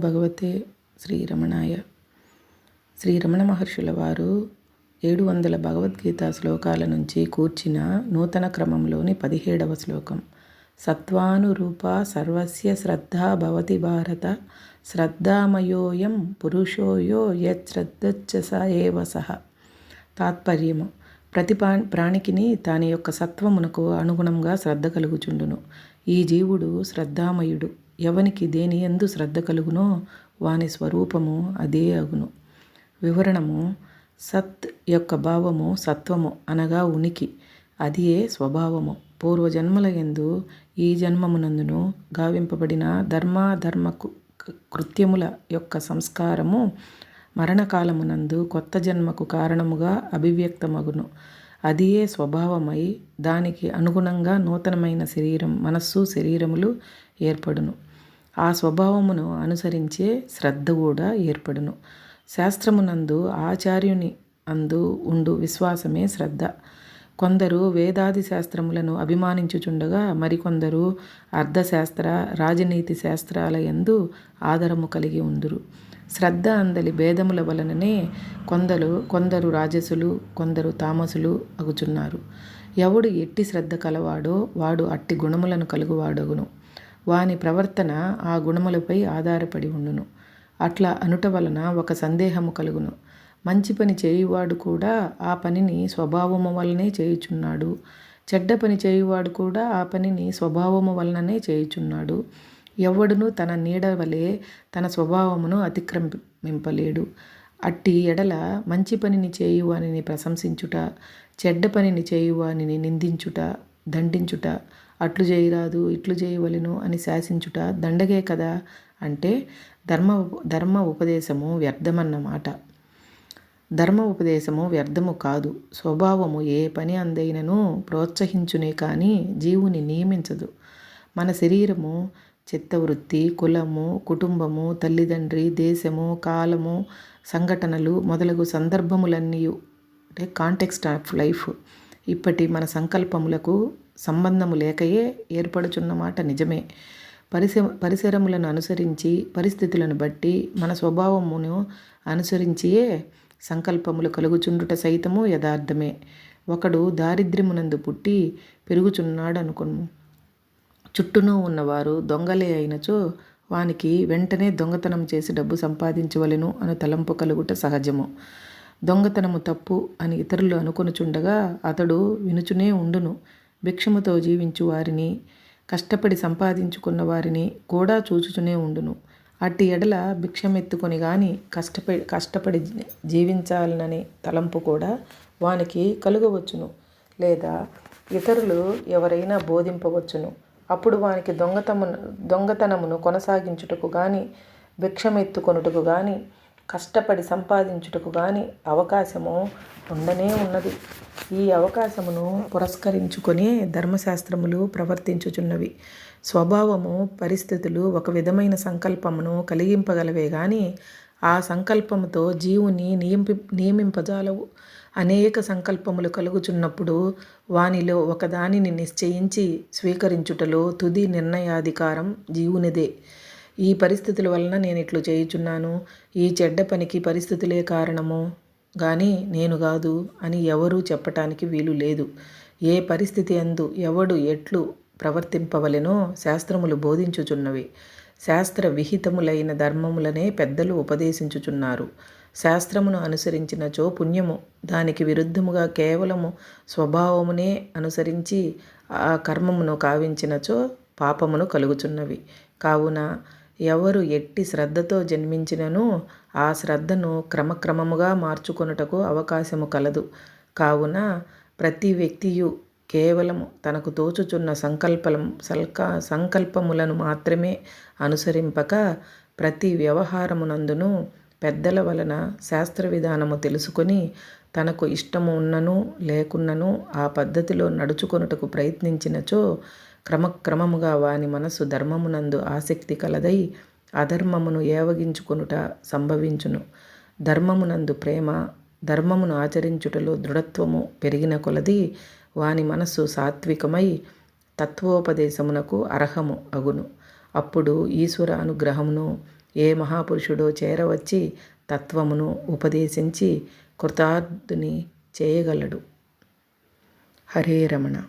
భగవతే శ్రీరమణాయ. శ్రీ రమణ మహర్షుల వారు 700 భగవద్గీత శ్లోకాల నుంచి కూర్చిన నూతన క్రమంలోని 17వ శ్లోకం. సత్వానురూప సర్వస్య శ్రద్ధా భవతి భారత, శ్రద్ధామయోయం పురుషోయో యశ్రద్ధచ్చ స ఏవ సహ. తాత్పర్యము: ప్రతి ప్రాణికిని దాని యొక్క సత్వమునకు అనుగుణంగా శ్రద్ధ కలుగుచుండును. ఈ జీవుడు శ్రద్ధామయుడు. ఎవనికి దేని యందు శ్రద్ధ కలుగునో వాని స్వరూపము అదే అగును. వివరణము: సత్ యొక్క భావము సత్వము అనగా ఉనికి, అదియే స్వభావము. పూర్వజన్మల యందు ఈ జన్మమునందును గావింపబడిన ధర్మ కృత్యముల యొక్క సంస్కారము మరణకాలమునందు కొత్త జన్మకు కారణముగా అభివ్యక్తమగును. అదియే స్వభావమై దానికి అనుగుణంగా నూతనమైన శరీరం, మనస్సు, శరీరములు ఏర్పడును. ఆ స్వభావమును అనుసరించే శ్రద్ధ కూడా ఏర్పడును. శాస్త్రమునందు ఆచార్యుని అందు ఉండు విశ్వాసమే శ్రద్ధ. కొందరు వేదాది శాస్త్రములను అభిమానించుచుండగా మరికొందరు అర్థశాస్త్ర, రాజనీతి శాస్త్రాల యందు ఆదరము కలిగి ఉందురు. శ్రద్ధ అందలి భేదముల వలననే కొందరు రాజసులు, కొందరు తామసులు అగుచున్నారు. ఎవడు ఎట్టి శ్రద్ధ కలవాడో వాడు అట్టి గుణములను కలుగువాడగును. వాని ప్రవర్తన ఆ గుణములపై ఆధారపడి ఉండును. అట్లా అనుట వలన ఒక సందేహము కలుగును: మంచి పని చేయువాడు కూడా ఆ పనిని స్వభావము వలనే చేయుచున్నాడు, చెడ్డ పని చేయువాడు కూడా ఆ పనిని స్వభావము వలననే చేయుచున్నాడు. ఎవడును తన నీడ వలె తన స్వభావమును అతిక్రమింపలేడు. అట్టి ఎడల మంచి పనిని చేయువానిని ప్రశంసించుట, చెడ్డ పనిని చేయువానిని నిందించుట, దండించుట, అట్లు చేయరాదు ఇట్లు చేయవలెను అని శాసించుట దండగే కదా. అంటే ధర్మ ఉపదేశము వ్యర్థమన్నమాట. ధర్మ ఉపదేశము వ్యర్థము కాదు. స్వభావము ఏ పని అందైనను ప్రోత్సహించునే కానీ జీవుని నియమించదు. మన శరీరము, చిత్తవృత్తి, కులము, కుటుంబము, తల్లిదండ్రి, దేశము, కాలము, సంఘటనలు మొదలగు సందర్భములన్నీ అంటే కాంటెక్స్ట్ ఆఫ్ లైఫ్ ఇప్పటి మన సంకల్పములకు సంబంధము లేకయే ఏర్పడుచున్నమాట నిజమే. పరిసరములను అనుసరించి, పరిస్థితులను బట్టి, మన స్వభావమును అనుసరించియే సంకల్పములు కలుగుచుండుట సైతము యథార్థమే. ఒకడు దారిద్ర్యమునందు పుట్టి పెరుగుచున్నాడు అనుకును. చుట్టూను ఉన్నవారు దొంగలే అయినచో వానికి వెంటనే దొంగతనం చేసి డబ్బు సంపాదించవలెను అను తలంపు కలుగుట సహజము. దొంగతనము తప్పు అని ఇతరులు అనుకొనుచుండగా అతడు వినుచునే ఉండును. భిక్షముతో జీవించు వారిని, కష్టపడి సంపాదించుకున్న వారిని కూడా చూచుచునే ఉండును. అట్టి ఎడల భిక్షమెత్తుకొని గాని కష్టపడి జీవించాలనని తలంపు కూడా వానికి కలుగవచ్చును, లేదా ఇతరులు ఎవరైనా బోధింపవచ్చును. అప్పుడు వానికి దొంగతనమును కొనసాగించుటకు గాని, భిక్షమెత్తుకొనుటకు గాని, కష్టపడి సంపాదించుటకు గాని అవకాశము ఉండనే ఉన్నది. ఈ అవకాశమును పురస్కరించుకొని ధర్మశాస్త్రములు ప్రవర్తించుచున్నవి. స్వభావము, పరిస్థితులు ఒక విధమైన సంకల్పమును కలిగింపగలవే గాని ఆ సంకల్పముతో జీవుని నియమింపజాలవు. అనేక సంకల్పములు కలుగుచున్నప్పుడు వానిలో ఒకదానిని నిశ్చయించి స్వీకరించుటలో తుది నిర్ణయాధికారం జీవునిదే. ఈ పరిస్థితుల వలన నేను ఇట్లు చేయుచున్నాను, ఈ చెడ్డ పనికి పరిస్థితులే కారణము గాని నేను కాదు అని ఎవరూ చెప్పటానికి వీలు లేదు. ఏ పరిస్థితి యందు ఎవడు ఎట్లు ప్రవర్తింపవలెనో శాస్త్రములు బోధించుచున్నవి. శాస్త్ర విహితములైన ధర్మములనే పెద్దలు ఉపదేశించుచున్నారు. శాస్త్రమును అనుసరించినచో పుణ్యము, దానికి విరుద్ధముగా కేవలము స్వభావమునే అనుసరించి ఆ కర్మమును కావించినచో పాపమును కలుగుచున్నవి. కావున ఎవరు ఎట్టి శ్రద్ధతో జన్మించినను ఆ శ్రద్ధను క్రమక్రమముగా మార్చుకొనుటకు అవకాశము కలదు. కావున ప్రతి వ్యక్తియు కేవలము తనకు తోచుచున్న సంకల్పములను మాత్రమే అనుసరింపక ప్రతి వ్యవహారమునందును పెద్దల వలన శాస్త్ర విధానము తెలుసుకొని తనకు ఇష్టము ఉన్నను లేకున్నను ఆ పద్ధతిలో నడుచుకొనుటకు ప్రయత్నించినచో క్రమక్రమముగా వాని మనస్సు ధర్మమునందు ఆసక్తి కలదై అధర్మమును ఏవగించుకొనుట సంభవించును. ధర్మమునందు ప్రేమ, ధర్మమును ఆచరించుటలో దృఢత్వము పెరిగిన కొలది వాని మనస్సు సాత్వికమై తత్వోపదేశమునకు అర్హము అగును. అప్పుడు ఈశ్వర అనుగ్రహమును ఏ మహాపురుషుడో చేరవచ్చి తత్వమును ఉపదేశించి కృతార్థుని చేయగలడు. హరే రమణ.